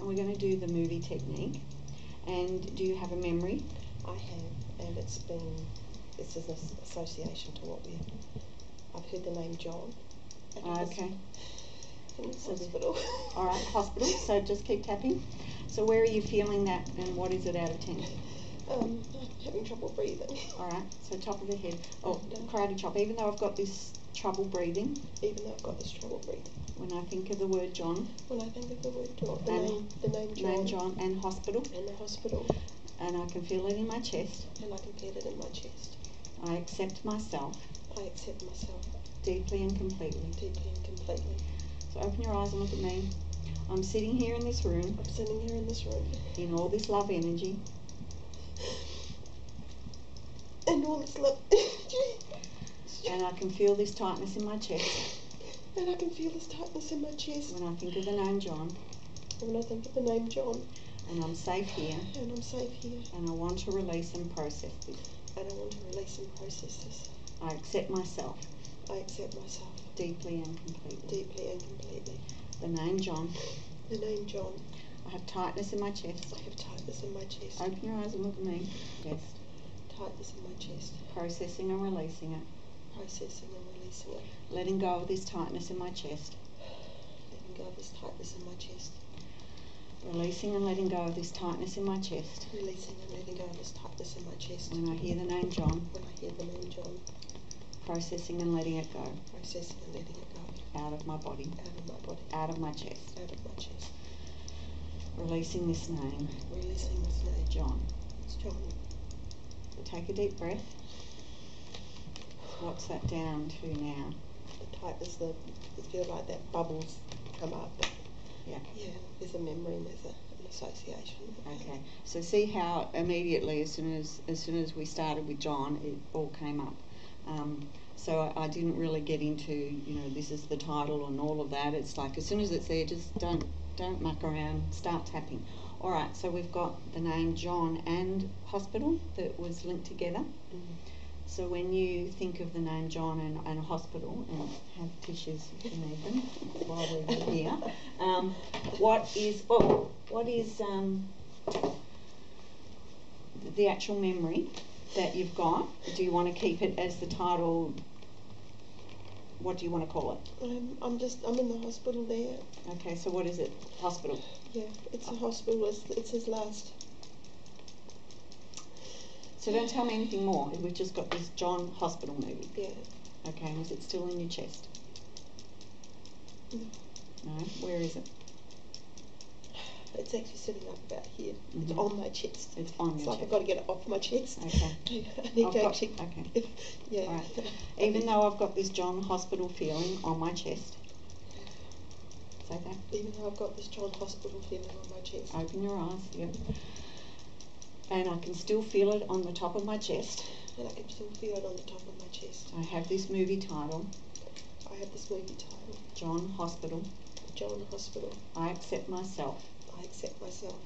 and we're going to do the movie technique. And do you have a memory? I have, and it's an association to what I've heard the name John. Okay. In the hospital. Alright, hospital, so just keep tapping. So where are you feeling that, and what is it out of 10? I'm having trouble breathing. Alright, so top of the head. Oh, karate chop. Even though I've got this trouble breathing. Even though I've got this trouble breathing. When I think of the word John. When I think of the word John. The name John. Name John and hospital. And the hospital. And I can feel it in my chest. And I can feel it in my chest. I accept myself. I accept myself. Deeply and completely. Deeply and completely. So open your eyes and look at me. I'm sitting here in this room. I'm sitting here in this room. In all this love energy. And all this love energy. And I can feel this tightness in my chest. And I can feel this tightness in my chest. When I think of the name John. When I think of the name John. And I'm safe here. And I'm safe here. And I want to release and process this. And I want to release and process this. I accept myself. I accept myself. Deeply and completely. Deeply and completely. The name John. The name John. I have tightness in my chest. I have tightness in my chest. Open your eyes and look at me. Chest. Tightness in my chest. Processing and releasing it. Processing and releasing it. Letting go of this tightness in my chest. Letting go of this tightness in my chest. Releasing and letting go of this tightness in my chest. Releasing and letting go of this tightness in my chest. When I hear the name John. When I hear the name John. Processing and letting it go. Processing and letting it go. Out of my body. Out of my body. Out of my chest. Out of my chest. Releasing this name. Releasing this name. John. It's John. So take a deep breath. What's that down to now? The tightness, you feel like that bubbles come up. Yeah. Yeah, there's a memory and there's an association. Okay. So see how immediately, as soon as we started with John, it all came up. So I didn't really get into, this is the title and all of that. It's like as soon as it's there, just don't muck around, start tapping. All right. So we've got the name John and hospital that was linked together. Mm. So when you think of the name John and hospital, and have tissues if you need them while we're here, what is the actual memory that you've got? Do you want to keep it as the title? What do you want to call it? I'm in the hospital there. Okay, so what is it? Hospital? Yeah, it's a hospital. It's his last. So don't tell me anything more. We've just got this John hospital movie. Yeah. Okay, and is it still in your chest? No. No? Where is it? It's actually sitting up about here. Mm-hmm. It's on my chest. It's on your chest. Like I've got to get it off my chest. Okay. I need to actually. Okay. Yeah. All right. Even though I've got this John hospital feeling on my chest. Say that. Even though I've got this John hospital feeling on my chest. Open your eyes. Yep. And I can still feel it on the top of my chest. And I can still feel it on the top of my chest. I have this movie title. I have this movie title. John Hospital. John Hospital. I accept myself. I accept myself.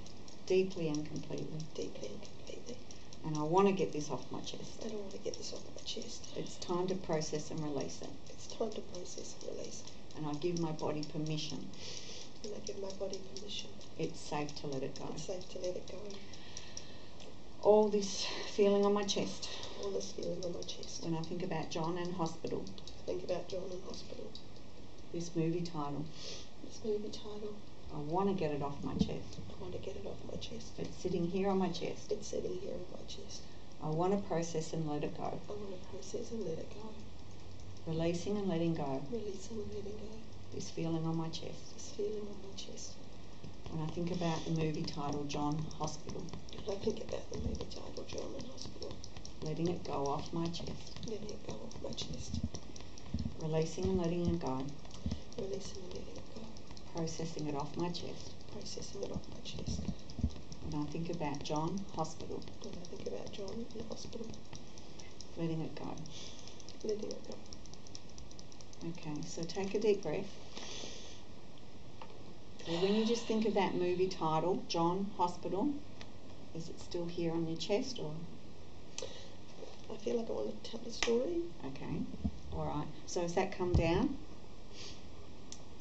Deeply and completely. Deeply and completely. And I want to get this off my chest. I don't want to get this off my chest. It's time to process and release it. It's time to process and release it. And I give my body permission. And I give my body permission. It's safe to let it go. It's safe to let it go. All this feeling on my chest. All this feeling on my chest. When I think about John and hospital. Think about John and hospital. This movie title. This movie title. I want to get it off my chest. I want to get it off my chest. It's sitting here on my chest. It's sitting here on my chest. I want to process and let it go. I want to process and let it go. Releasing and letting go. Releasing and letting go. This feeling on my chest. This feeling on my chest. When I think about the movie title, John Hospital. When I think about the movie title, John and Hospital. Letting it go off my chest. Letting it go off my chest. Releasing and letting it go. Releasing and letting it go. Processing it off my chest. Processing it off my chest. When I think about John Hospital. When I think about John in hospital. Letting it go. Letting it go. Okay, so take a deep breath. So when you just think of that movie title, John Hospital, is it still here on your chest or? I feel like I want to tell a story. Okay, all right. So has that come down?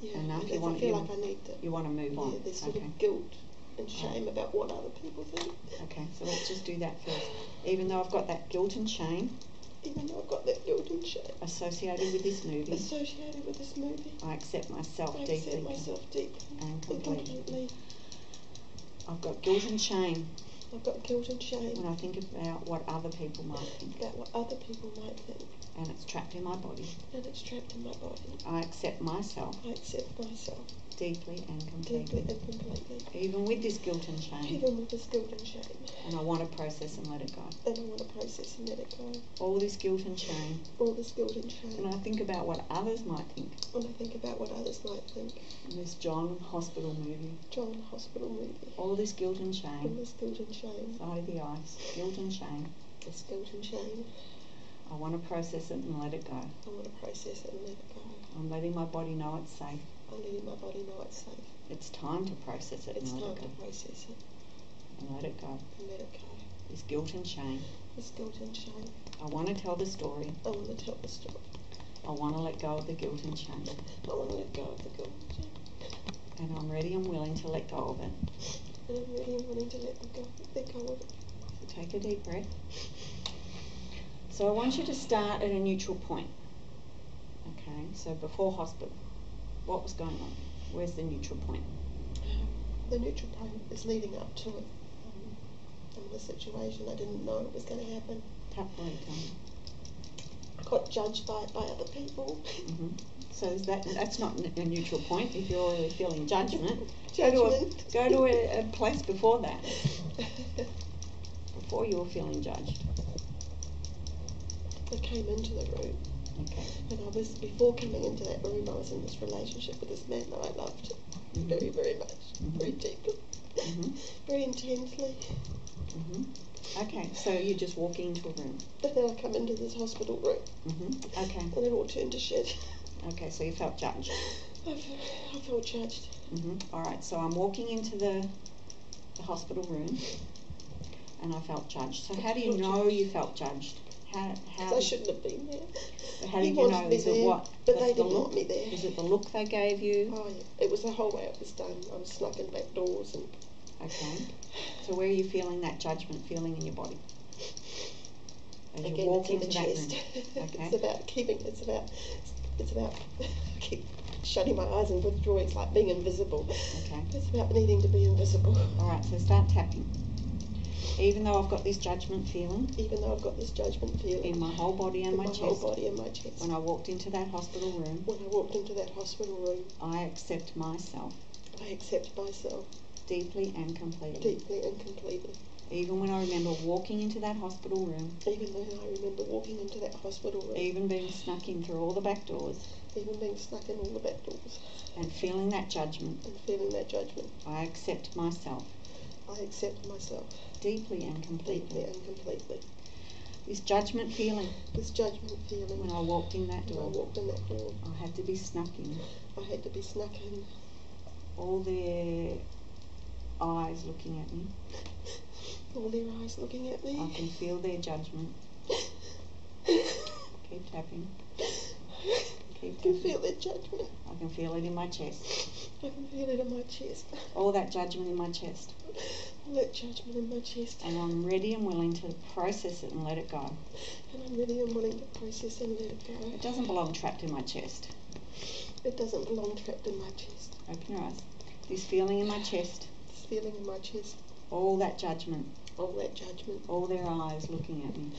Yeah, Enough? I feel like I need to. You want to move on? Yeah, there's sort okay. of guilt and shame about what other people think. Okay, so let's just do that first. Even though I've got that guilt and shame associated with this movie, I accept myself deeply and completely. I've got guilt and shame when I think about what other people might think. And it's trapped in my body. I accept myself deeply and completely. Even with this guilt and shame. And I want to process and let it go. All this guilt and shame. And I think about what others might think. In this John hospital movie. All this guilt and shame. Side of the eyes. Guilt and shame. I want to process it and let it go. I'm letting my body know it's safe. It's time to process it and let it go. And let it go. This guilt and shame. I want to tell the story. I want to let go of the guilt and shame. And I'm ready and willing to let go of it. So take a deep breath. So I want you to start at a neutral point. Okay, so before hospital, what was going on? Where's the neutral point? The neutral point is leading up to it. The situation, I didn't know it was going to happen. Tell me. I got judged by other people. Mm-hmm. So that's not a neutral point if you're already feeling judgment. Go to a place before that. Before you were feeling judged. I came into the room. Okay. And before coming into that room, I was in this relationship with this man that I loved very, very much, very deeply, very intensely. Okay, so you're just walking into a room. But then I come into this hospital room. Okay. And it all turned to shit. Okay, so you felt judged. I felt judged. All right, so I'm walking into the hospital room, and I felt judged. So how do you know you felt judged? How I shouldn't have been there. How did you know? Is it what? But they didn't want me there. Is it the look they gave you? Oh yeah, it was the whole way it was done. I was snuck in back doors and. Okay. So where are you feeling that judgment feeling in your body? As again, you walk it's into in the that chest. room. Okay. It's about I keep shutting my eyes and withdrawing. It's like being invisible. Okay. It's about needing to be invisible. All right. So start tapping. Even though I've got this judgment feeling. In my whole body and my chest. When I walked into that hospital room. I accept myself. Deeply and completely. Even when I remember walking into that hospital room. Even being snuck in through all the back doors. And feeling that judgment. I accept myself. Deeply and completely. This judgment feeling. When I walked in that door. I had to be snuck in. All their eyes looking at me. I can feel their judgment. Keep tapping. Keep tapping. Feel their judgment. I can feel it in my chest. I can feel it in my chest. All that judgment in my chest. All that judgment in my chest. And I'm ready and willing to process it and let it go. And I'm ready and willing to process and let it go. It doesn't belong trapped in my chest. It doesn't belong trapped in my chest. Open your eyes. This feeling in my chest. This feeling in my chest. All that judgment. All that judgment. All their eyes looking at me.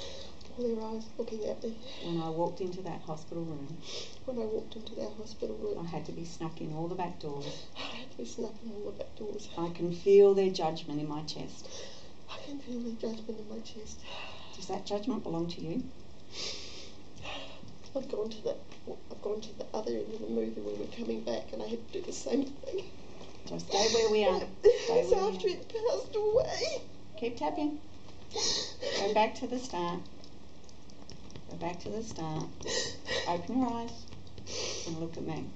All their eyes looking at me. When I walked into that hospital room. When I walked into that hospital room. I had to be snuck in all the back doors. I had to be snuck in all the back doors. I can feel their judgment in my chest. I can feel their judgment in my chest. Does that judgment belong to you? I've gone to the other end of the movie when we're coming back, and I had to do the same thing. So stay where we are. It's after it passed away. Keep tapping. Go back to the start. Go back to the start. Open your eyes and look at me.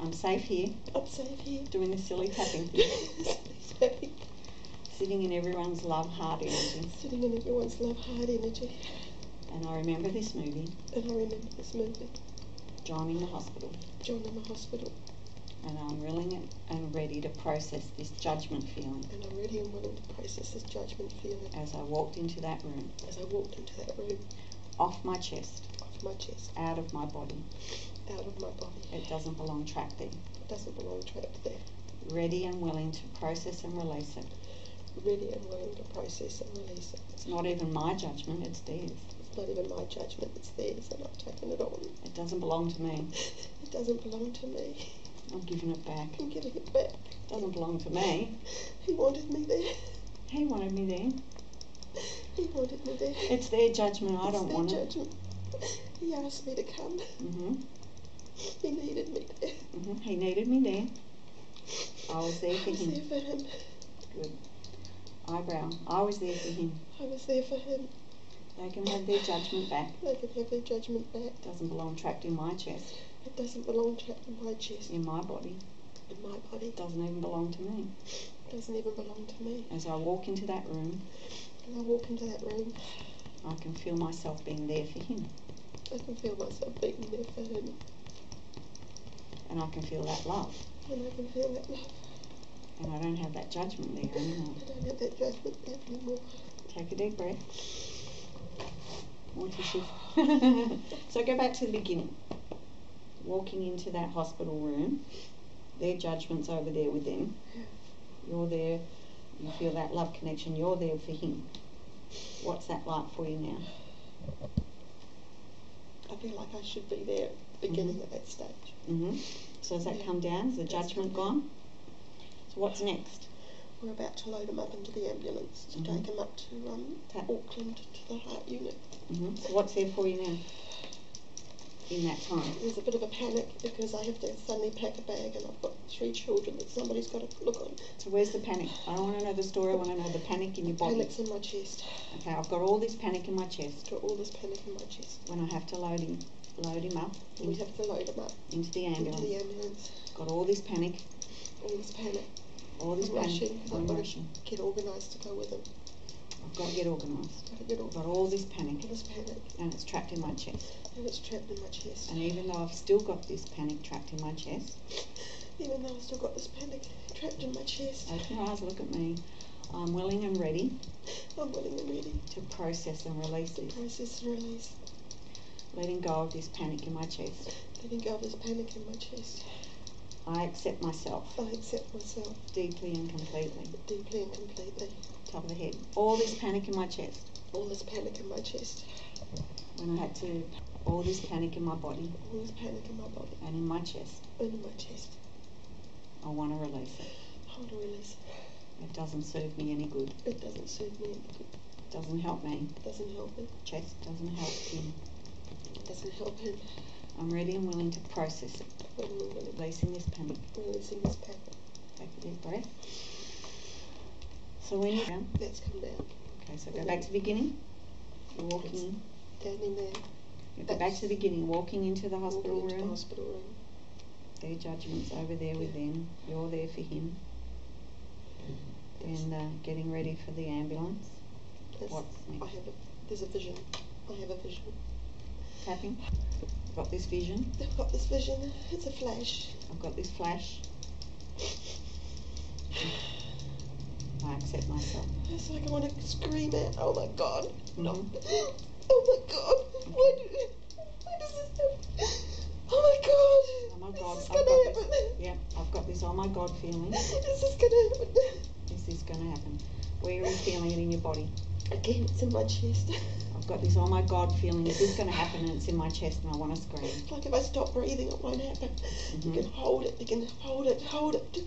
I'm safe here. I'm safe here. Doing the silly tapping. Sitting in everyone's love heart energy. Sitting in everyone's love heart energy. And I remember this movie. And I remember this movie. John in the hospital. John in the hospital. And I'm willing and ready to process this judgment feeling. And I'm ready and willing to process this judgment feeling. As I walked into that room. As I walked into that room. Off my chest. Off my chest. Out of my body. Out of my body. It doesn't belong trapped there. It doesn't belong trapped there. Ready and willing to process and release it. Ready and willing to process and release it. It's not even my judgment, it's theirs. It's not even my judgment, it's theirs, and I've taken it on. It doesn't belong to me. It doesn't belong to me. I'm giving it back. I'm giving it back. It doesn't belong to me. He wanted me there. He wanted me there. He wanted me there. It's their judgment, I don't want it. It's their judgment. He asked me to come. He needed me there. He needed me there. I was there for him. I was there for him. Good. Eyebrow. I was there for him. I was there for him. They can have their judgment back. They can have their judgment back. It doesn't belong trapped in my chest. It doesn't belong trapped in my chest. In my body. In my body. It doesn't even belong to me. It doesn't even belong to me. As I walk into that room. As I walk into that room. I can feel myself being there for him. I can feel myself being there for him. And I can feel that love. And I can feel that love. And I don't have that judgment there anymore. I don't have that judgment there anymore. Take a deep breath. More tissue. So go back to the beginning. Walking into that hospital room, their judgment's over there with them. You're there, you feel that love connection, you're there for him. What's that like for you now? I feel like I should be there at the beginning of that stage. So has that come down? Is the judgment gone? So what's next? We're about to load him up into the ambulance to take him up to Auckland to the heart unit. So what's there for you now? In that time? There's a bit of a panic because I have to suddenly pack a bag and I've got 3 children that somebody's got to look on. So where's the panic? I don't want to know the story, I want to know the panic in your body. Panic's in my chest. Okay, I've got all this panic in my chest. I've got all this panic in my chest. When I have to load him up. We have to load him up. Into the ambulance. Into the ambulance. Got all this panic. All this panic. All this panic. I'm rushing. Get organised to go with him. I've got to get organised. I've got all this panic. All this panic. And it's trapped in my chest. And it's trapped in my chest. And even though I've still got this panic trapped in my chest. Even though I've still got this panic trapped in my chest. Open your eyes, look at me. I'm willing and ready. I'm willing and ready. To process and release this. Process and release. Letting go of this panic in my chest. Letting go of this panic in my chest. I accept myself. I accept myself. Deeply and completely. Deeply and completely. Top of the head. All this panic in my chest. All this panic in my chest. When I had to, all this panic in my body. All this panic in my body. And in my chest. And in my chest. I want to release it. I want to release it. It doesn't serve me any good. It doesn't serve me any good. It doesn't help me. It doesn't help me. Chest doesn't help him. It doesn't help him. I'm ready and willing to process it. Releasing this panic. Releasing this panic. Take a deep breath. So when you're down, let's come down. Okay, so go back to the beginning. You're walking in. Standing there. You go back to the beginning, walking into the hospital room. Into the hospital room. Their judgment's over there with them. You're there for him. And getting ready for the ambulance. What's next? There's a vision. I have a vision. Tapping. I've got this vision. I've got this vision. It's a flash. I've got this flash. I accept myself. It's like I want to scream out, oh my God. No. Mm-hmm. Oh my God. Why does this happen? Oh my God. Oh my God. This is going to happen. Yeah, I've got this oh my God feeling. Is this going to happen? Is this going to happen? Where are you feeling it in your body? Again, it's in my chest. I've got this oh my God feeling. Is this going to happen? And it's in my chest and I want to scream. It's like if I stop breathing, it won't happen. You can hold it. You can hold it. Hold it.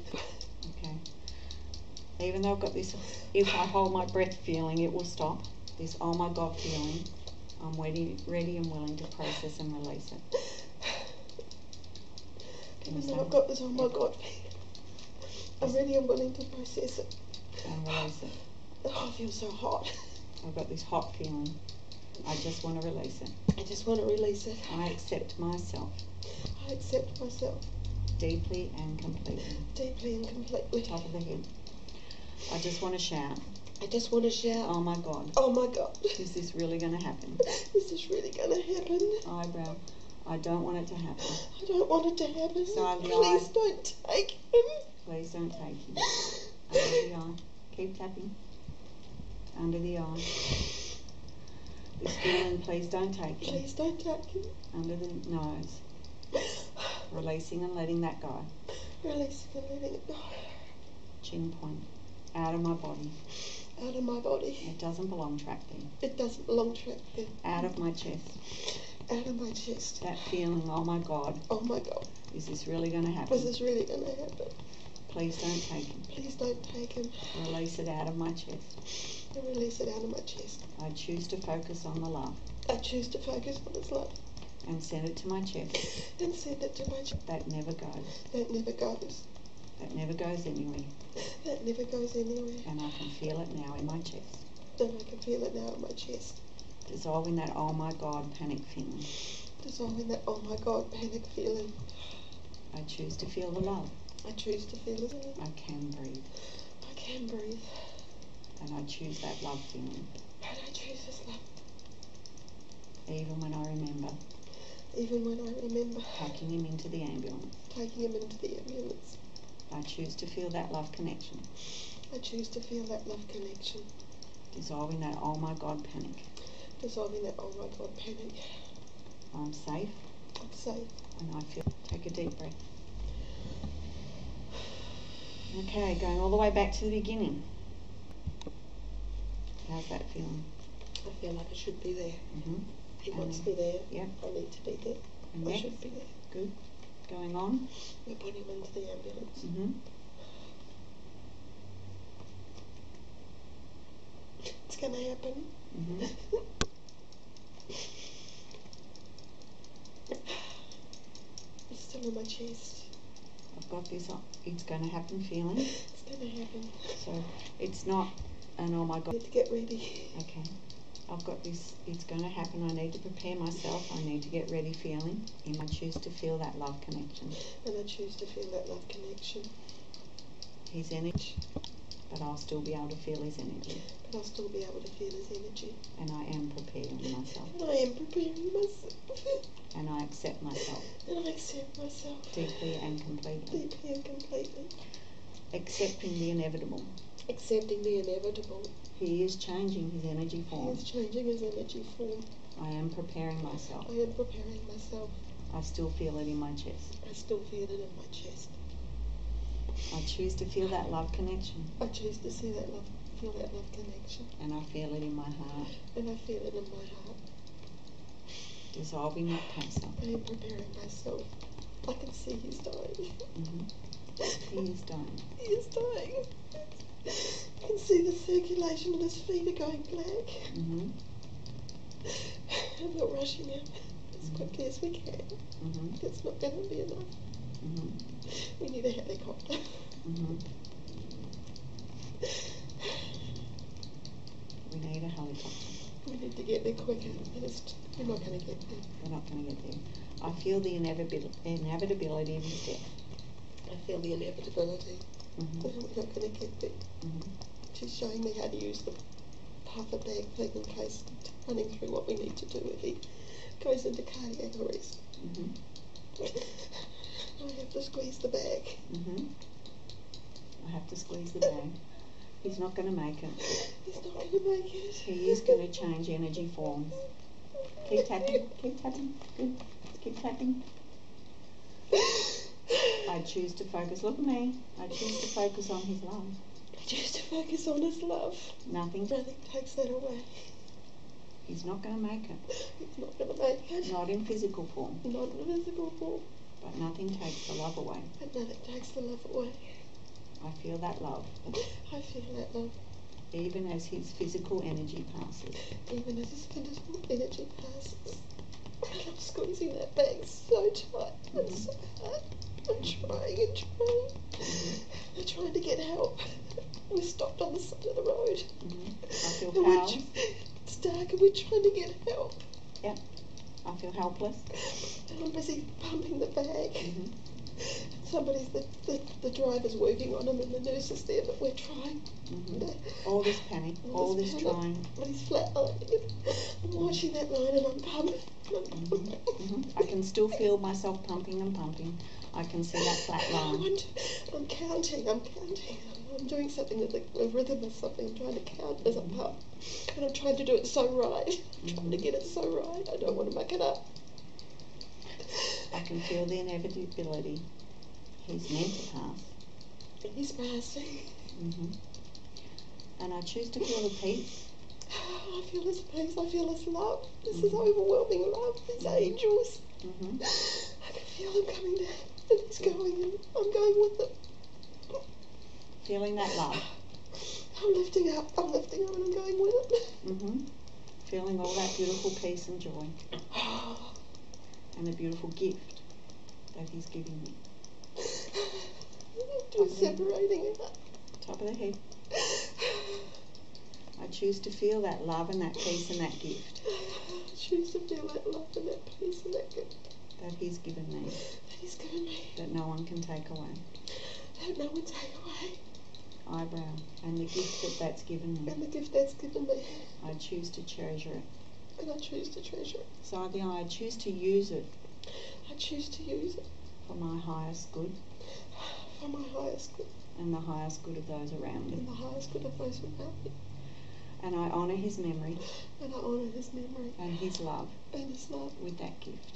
Okay. Even though I've got this, if I hold my breath feeling, it will stop. This oh my God feeling, I'm ready and willing to process and release it. Even though I've got this oh my God feeling, I'm ready and willing to process it. And release it. Oh, I feel so hot. I've got this hot feeling. I just want to release it. I just want to release it. I accept myself. I accept myself. Deeply and completely. Deeply and completely. Top of the head. I just want to shout. I just want to shout. Oh my God. Oh my God. Is this really going to happen? Is this really going to happen? Eyebrow. I don't want it to happen. I don't want it to happen. Side of the Please eye. don't take him. Please don't take him. Under the eye. Keep tapping. Under the eye. This feeling, please don't take him. Please don't take him. Under the nose. Releasing and letting that go. Releasing and letting it go. Chin point. Out of my body. Out of my body. It doesn't belong trapped there. It doesn't belong trapped there. Out of my chest. Out of my chest. That feeling, oh my God. Oh my God. Is this really going to happen? Is this really going to happen? Please don't take him. Please don't take him. Release it out of my chest. And release it out of my chest. I choose to focus on the love. I choose to focus on his love. And send it to my chest. And send it to my chest. That never goes. That never goes. That never goes anywhere. That never goes anywhere. And I can feel it now in my chest. And I can feel it now in my chest. Dissolving that oh my God panic feeling. Dissolving that oh my God panic feeling. I choose to feel the love. I choose to feel it. I can breathe. I can breathe. And I choose that love feeling. And I choose this love. Even when I remember. Even when I remember. Taking him into the ambulance. Taking him into the ambulance. I choose to feel that love connection. I choose to feel that love connection. Dissolving that oh my God panic. Dissolving that oh my God panic. I'm safe. I'm safe. And I feel, take a deep breath. Okay, going all the way back to the beginning. How's that feeling? I feel like I should be there. Mm-hmm. He wants me there. Yep. I need to be there. And I next? should be there. Good. Going on. We put him into the ambulance. Mm-hmm. It's going to happen. Mm-hmm. It's still in my chest. I've got this it's going to happen feeling. It's going to happen. So it's not an oh my I God. need to get ready. Okay. I've got this, it's going to happen, I need to prepare myself, I need to get ready feeling. And I choose to feel that love connection. And I choose to feel that love connection. His energy, but I'll still be able to feel his energy. But I'll still be able to feel his energy. And I am preparing myself. And I am preparing myself. And I accept myself. And I accept myself. Deeply and completely. Deeply and completely. Accepting the inevitable. Accepting the inevitable. He is changing his energy He form. is changing his energy form. I am preparing myself. I am preparing myself. I still feel it in my chest. I still feel it in my chest. I choose to feel that love connection. I choose to see that love, feel that love connection. And I feel it in my heart. And I feel it in my heart. Dissolving that cancer. I am preparing myself. I can see he's dying. Mm-hmm. He is dying. He is dying. I can see the circulation in his feet are going black. Mm-hmm. And we're rushing him as quickly as we can. Mm-hmm. It's not going to be enough. Mm-hmm. We need a helicopter. Mm-hmm. We need a helicopter. We need to get there quicker. We're not going to get there. We're not going to get there. I feel the inevitability of his death. I feel the inevitability. Mm-hmm. We're not going to get there. Mm-hmm. She's showing me how to use the puffer bag thing in case, running through what we need to do if he goes into cardiac arrest. Mm-hmm. I have to squeeze the bag. Mm-hmm. I have to squeeze the bag. He's not going to make it. He's not going to make it. He is going to change energy form. Keep tapping. Keep tapping. Good. Keep tapping. I choose to focus. Look at me. I choose to focus on his love. I choose to focus on his love. Nothing. Nothing takes that away. He's not going to make it. He's not going to make it. Not in physical form. Not in physical form. But nothing takes the love away. But nothing takes the love away. I feel that love. I feel that love. Even as his physical energy passes. Even as his physical energy passes. And I'm squeezing that bag so tight and so hard. I'm trying and trying. Mm-hmm. I'm trying to get help. We're stopped on the side of the road. Mm-hmm. I feel And we're powerless. it's dark and we're trying to get help. Yep. I feel helpless. And I'm busy pumping the bag. Mm-hmm. So somebody's, the driver's working on him and the nurse is there, but we're trying. All this panic, all this panic, trying. But he's flatlining. I'm watching that line and I'm pumping. I can still feel myself pumping and pumping. I can see that flat line. I'm counting. I'm doing something with a rhythm or something. I'm trying to count as I pump. And I'm trying to do it so right. I'm trying to get it so right. I don't want to muck it up. I can feel the inevitability. He's meant to pass. He's passing. And I choose to feel the peace. I feel his peace. I feel his love. This is overwhelming love. These angels. I can feel him coming down. And he's going and I'm going with it. Feeling that love. I'm lifting up and I'm going with it. Feeling all that beautiful peace and joy. And the beautiful gift that he's giving me. Just separating it up. Top of the head. I choose to feel that love and that peace and that gift. I choose to feel that love and that peace and that gift. That he's given me. That he's given me. That no one can take away. That no one take away. Eyebrow. And the gift that's given me. And the gift that's given me. I choose to treasure it. And I choose to treasure it. So I choose to use it. I choose to use it. For my highest good. For my highest good. And the highest good of those around me. And the highest good of those around me. And I honour his memory. And I honour his memory. And his love. And his love. With that gift.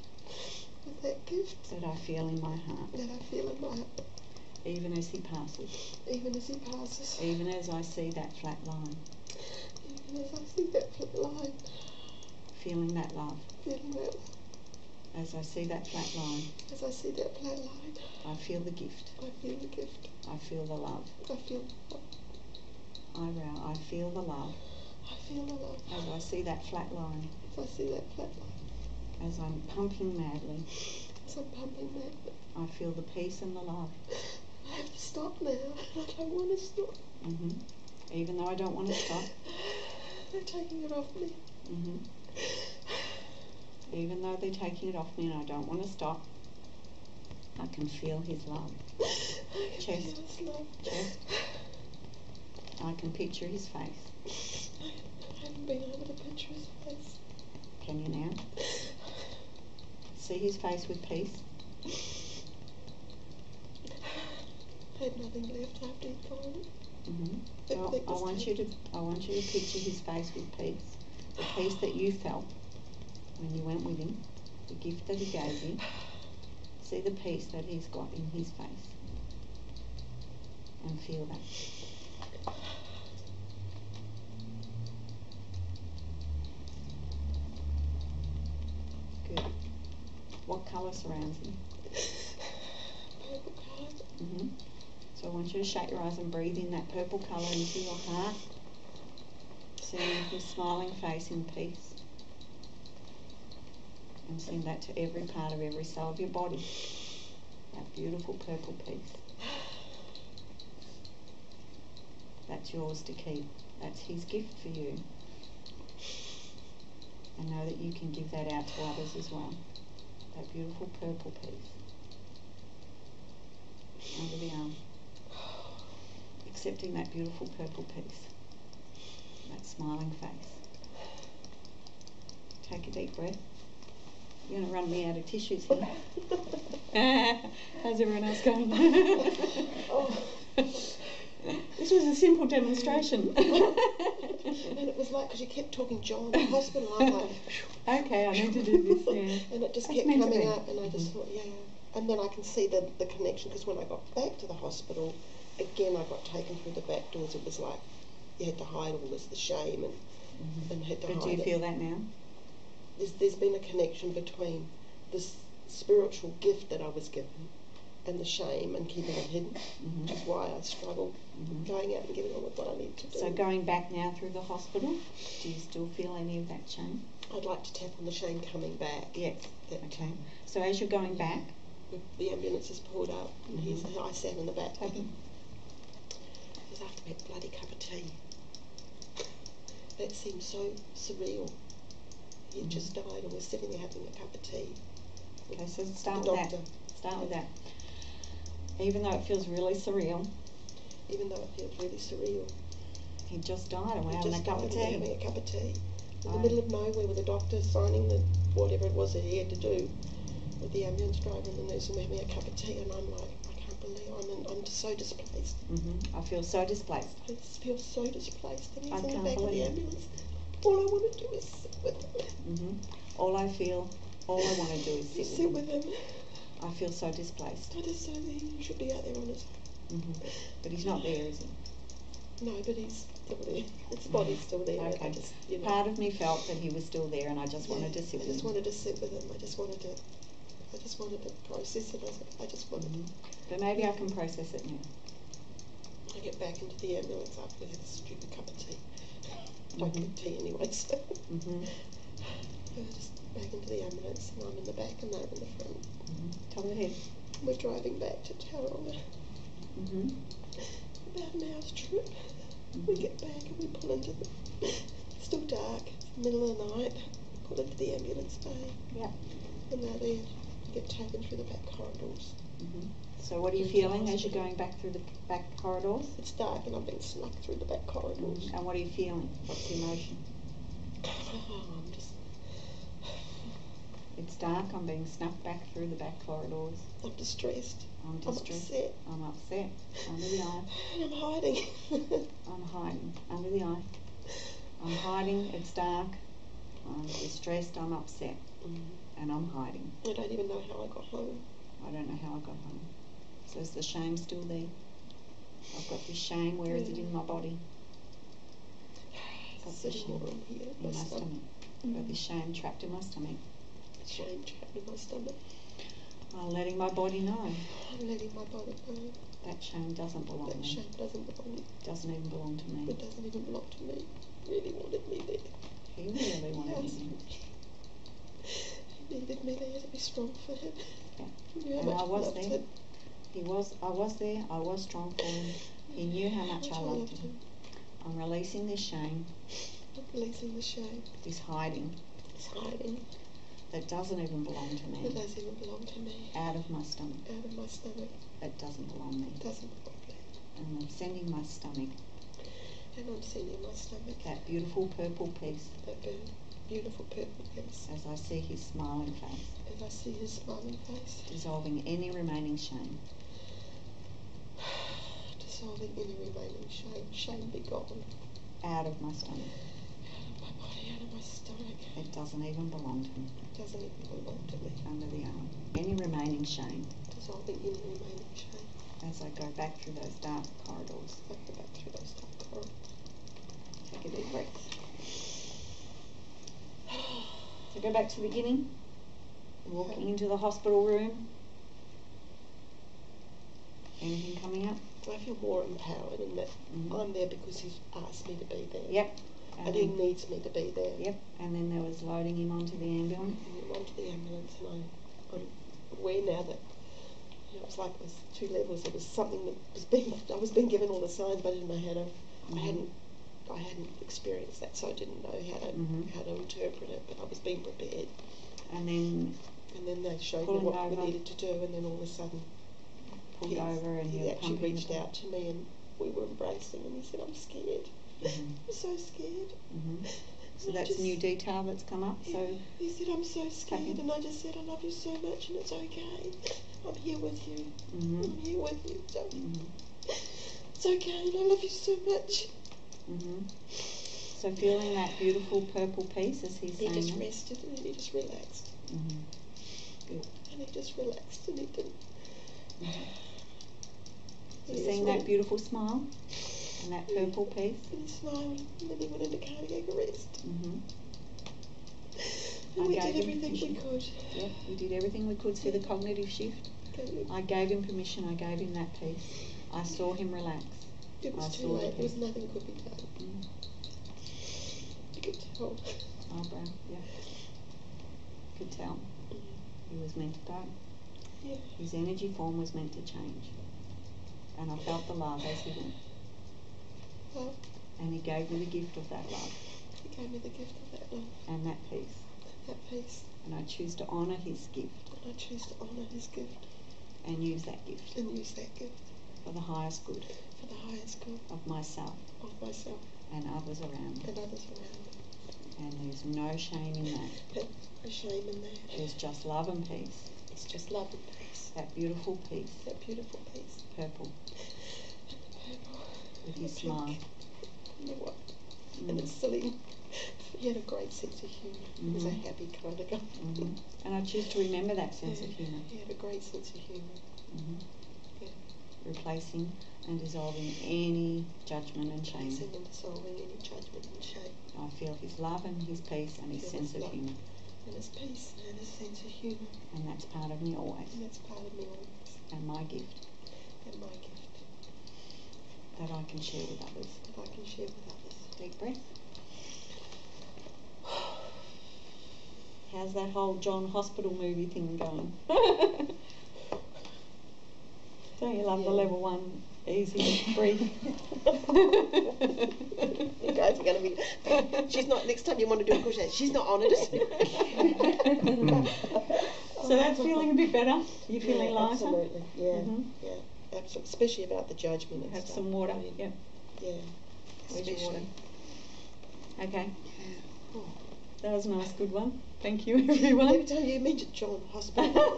With that gift. That I feel in my heart. That I feel in my heart. Even as he passes. Even as he passes. Even as I see that flat line. Even as I see that flat line. Feeling that love. Feeling that love. As I see that flat line. As I see that flat line. I feel the gift. I feel the gift. I feel the love. I feel the love. Eyebrow. I feel the love. I feel the love. As I see that flat line. As I see that flat line. As I'm pumping madly. As I'm pumping madly. I feel the peace and the love. I have to stop now. I don't want to stop. Even though I don't want to stop. They're taking it off me. Even though they're taking it off me and I don't want to stop. I can feel his love. Chest. Feel his love. Chest. I can picture his face. I haven't been able to picture his face. Can you now? See his face with peace? I had nothing left after he'd gone. So I want you to picture his face with peace. The peace that you felt when you went with him, the gift that he gave you. See the peace that he's got in his face. And feel that. Good. What colour surrounds him? Purple colour. So I want you to shut your eyes and breathe in that purple colour into your heart. Seeing his smiling face in peace. And send that to every part of every cell of your body. That beautiful purple peace. That's yours to keep. That's his gift for you. And know that you can give that out to others as well. That beautiful purple peace. Under the arm. Accepting that beautiful purple peace. That smiling face. Take a deep breath. You're going to run me out of tissues here. How's everyone else going? This was a simple demonstration. And it was like, because you kept talking John in the hospital, I'm like, okay, I need to do this, yeah. And it just That's kept meant to coming be. up, and I just thought, yeah. And then I can see the connection, because when I got back to the hospital, again I got taken through the back doors. It was like you had to hide all this, the shame, and had to hide it. But do you feel that now? There's been a connection between this spiritual gift that I was given and the shame and keeping it hidden, which is why I struggle going out and getting on with what I need to do. So going back now through the hospital, do you still feel any of that shame? I'd like to tap on the shame coming back. Yes. Okay. So as you're going back, the ambulance is pulled up, and I sat in the back with him. It was after that bloody cup of tea. That seemed so surreal. He had just died and was sitting there having a cup of tea. okay, so start with that. Start with that. Even though it feels really surreal, even though it feels really surreal. he just died and we're He having a just cup of died and we're tea. having a cup of tea. In the Right. middle of nowhere with a doctor signing the whatever it was that he had to do with the ambulance driver and the nurse, and we're having a cup of tea, and I'm like, I can't believe I'm just so displaced. I feel so displaced. I just feel so displaced, and he's I in the can't back of the believe it. ambulance. All I want to do is sit with him. All I want to do is Just sit sit with with him. him. I feel so displaced. I just don't think he should be out there on his own. But he's not there, is he? No, but he's still there. His body's still there. Okay. I just, you know, Part of me felt that he was still there, and I just wanted to sit I with just him. wanted to sit with him. I just wanted to process it. I just wanted to. But maybe I can process it now. I get back into the ambulance after we had a stupid cup of tea. Don't get tea anyway, so. I just back into the ambulance, and I'm in the back and they're in the front. Top of the head. We're driving back to Tauranga. About an hour's trip. We get back and we pull into the. It's still dark. It's the middle of the night. Pull into the ambulance bay. Yeah. And they're there. You get taken through the back corridors. So what are you feeling as you're going back through the back corridors? It's dark and I'm being snuck through the back corridors. And what are you feeling? What's the emotion? I'm just. It's dark, I'm being snuck back through the back corridors. I'm distressed. I'm distressed. Upset. I'm upset. Under the eye. And I'm hiding. I'm hiding. Under the eye. I'm hiding, it's dark. I'm distressed, I'm upset. And I'm hiding. I don't even know how I got home. I don't know how I got home. So is the shame still there? I've got this shame, where is it in my body? It's sitting more in here. In my stomach. I've got this shame trapped in my stomach. Shame trapped in my stomach. I'm letting my body know. I'm letting my body know. That shame doesn't belong That there. shame doesn't belong. Doesn't even belong to me. It doesn't even belong to me. He really wanted me there. He really wanted me. He needed me there to be strong for him. Yeah. He knew how And much I was loved there. him. I was there, I was strong for him. He knew how much I loved him. I'm releasing this shame, I'm releasing the shame. this hiding, It's hiding. that doesn't even belong to It me, doesn't even belong to me. out of my stomach. Out of my stomach. That doesn't belong there. It doesn't belong there. And I'm sending my stomach And I'm sending my stomach that beautiful purple piece that beautiful purple piece. as I see his smiling face, As I see his smiling face. dissolving any remaining shame. Dissolving any remaining shame. Shame be gone. Out of my stomach. Out of my body, out of my stomach. It doesn't even belong to me. It doesn't even belong to me. Under the arm. Any remaining shame Dissolving any remaining shame. as I go back through those dark corridors. I go back through those dark corridors. Take a deep breath. So go back to the beginning. Walking into the hospital room. Anything coming up? I feel more empowered in that I'm there because he's asked me to be there. Yep. And he needs me to be there. Yep. And then there was loading him onto the ambulance. And I'm onto the ambulance, and I'm aware now that it was like it was two levels. It was something that I was being given all the signs, but I didn't know how to. I hadn't experienced that, so I didn't know how to interpret it. But I was being prepared. And then they showed me what we needed to do, and then all of a sudden pulled over and he actually pumping reached out to me, and we were embracing, and he said, "I'm scared. I'm so scared." So that's a new detail that's come up. So he said, "I'm so scared," and I just said, "I love you so much, and it's okay. I'm here with you. I'm here with you. It's okay, and I love you so much." So feeling that beautiful purple piece as he's saying He just that. rested, and he just relaxed. Good. And he just relaxed, and he didn't. So seeing that beautiful smile and that purple piece. And he smiled, and then he went into cardiac arrest. And I we gave did him everything we permission. could. Yep, we did everything we could through the cognitive shift. I gave him permission, I gave him that piece. I saw him relax. It was too late, there was nothing could be done. You could tell. Eyebrow, yeah. Could tell. He was meant to die. Yeah. His energy form was meant to change. And I felt the love as he went. Well, and he gave me the gift of that love. He gave me the gift of that love. And that peace. That peace. And I choose to honour his gift. And I choose to honour his gift. and use that gift for the highest good of myself and others around me. And there's no shame in that. No shame in that. There's just love and peace. It's just love and peace. That beautiful peace. Purple. With his smile. You know what? And it's silly. He had a great sense of humour. He was a happy kind of guy. And I choose to remember that sense of humour. He had a great sense of humour. Yeah. Replacing and dissolving any judgment and shame. Replacing and dissolving any judgment and shame. I feel his love and his peace and his sense of humour. And his peace and his sense of humour. And that's part of me always. And that's part of me always. And my gift. And my gift. That I can share with others. That I can share with others. Deep breath. How's that whole John Hospital movie thing going? Don't you love the level 1 easy breathe? You guys are going to be... She's not... Next time you want to do a crochet, she's not on it, is she? So that's feeling a bit better? You're feeling lighter? Absolutely, yeah. Absolutely. Especially about the judgment and Have stuff. some water, Yeah. Where's your water? Okay. Oh. That was a nice, good one. Thank you, everyone. Every time you mention John Hospital,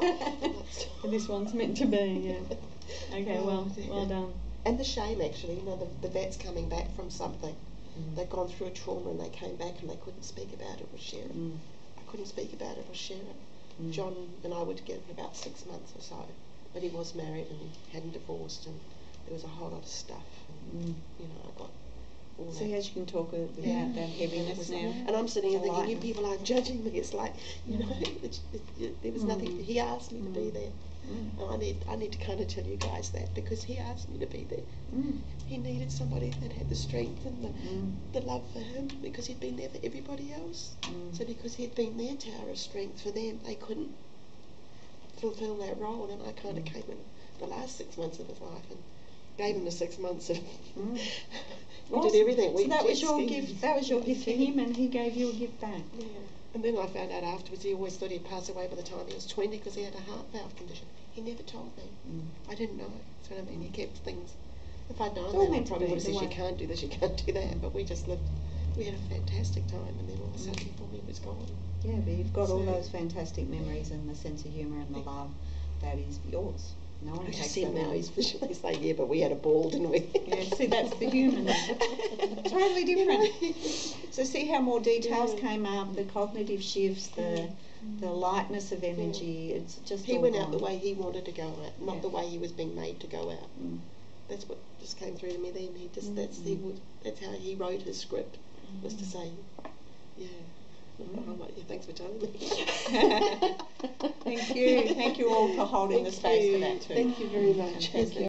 This one's meant to be, Okay, well done. And the shame, actually, you know, the vets coming back from something. They'd gone through a trauma and they came back and they couldn't speak about it or share it. I couldn't speak about it or share it. John and I were together for about 6 months or so, but he was married and he hadn't divorced, and there was a whole lot of stuff. And, you know, I got all See, that. as you can talk without that heaviness now. And I'm sitting here thinking, you lightness. people aren't judging me. It's like, you know, there was nothing. He asked me to be there. And I need to kind of tell you guys that, because he asked me to be there. He needed somebody that had the strength and the love for him, because he'd been there for everybody else. So because he'd been their tower of strength for them, they couldn't fulfill that role. And I kind of came in the last 6 months of his life and gave him the 6 months of we did everything. So that was your gift. That was your gift to him, and he gave you a gift back. Yeah. And then I found out afterwards he always thought he'd pass away by the time he was 20 because he had a heart valve condition. He never told me. I didn't know. That's what I mean. He kept things. If I'd known that, I probably would have said, you can't do this, you can't do that. But we just lived. We had a fantastic time, and then all of a sudden he was gone. Yeah, but you've got all those fantastic memories and the sense of humour and the love that is yours. No one takes that now. away. He's visually saying, yeah, but we had a ball, didn't we? Yeah, see, that's the human. Totally different. So see how more details came up, the cognitive shifts, the lightness of energy. It's just he all went gone. out the way he wanted to go out, not the way he was being made to go out. That's what just came through to me then. He just that's how he wrote his script, was to say, yeah. Thanks for telling me. Thank you all for holding the space for that too. Thank you very much. Thank you.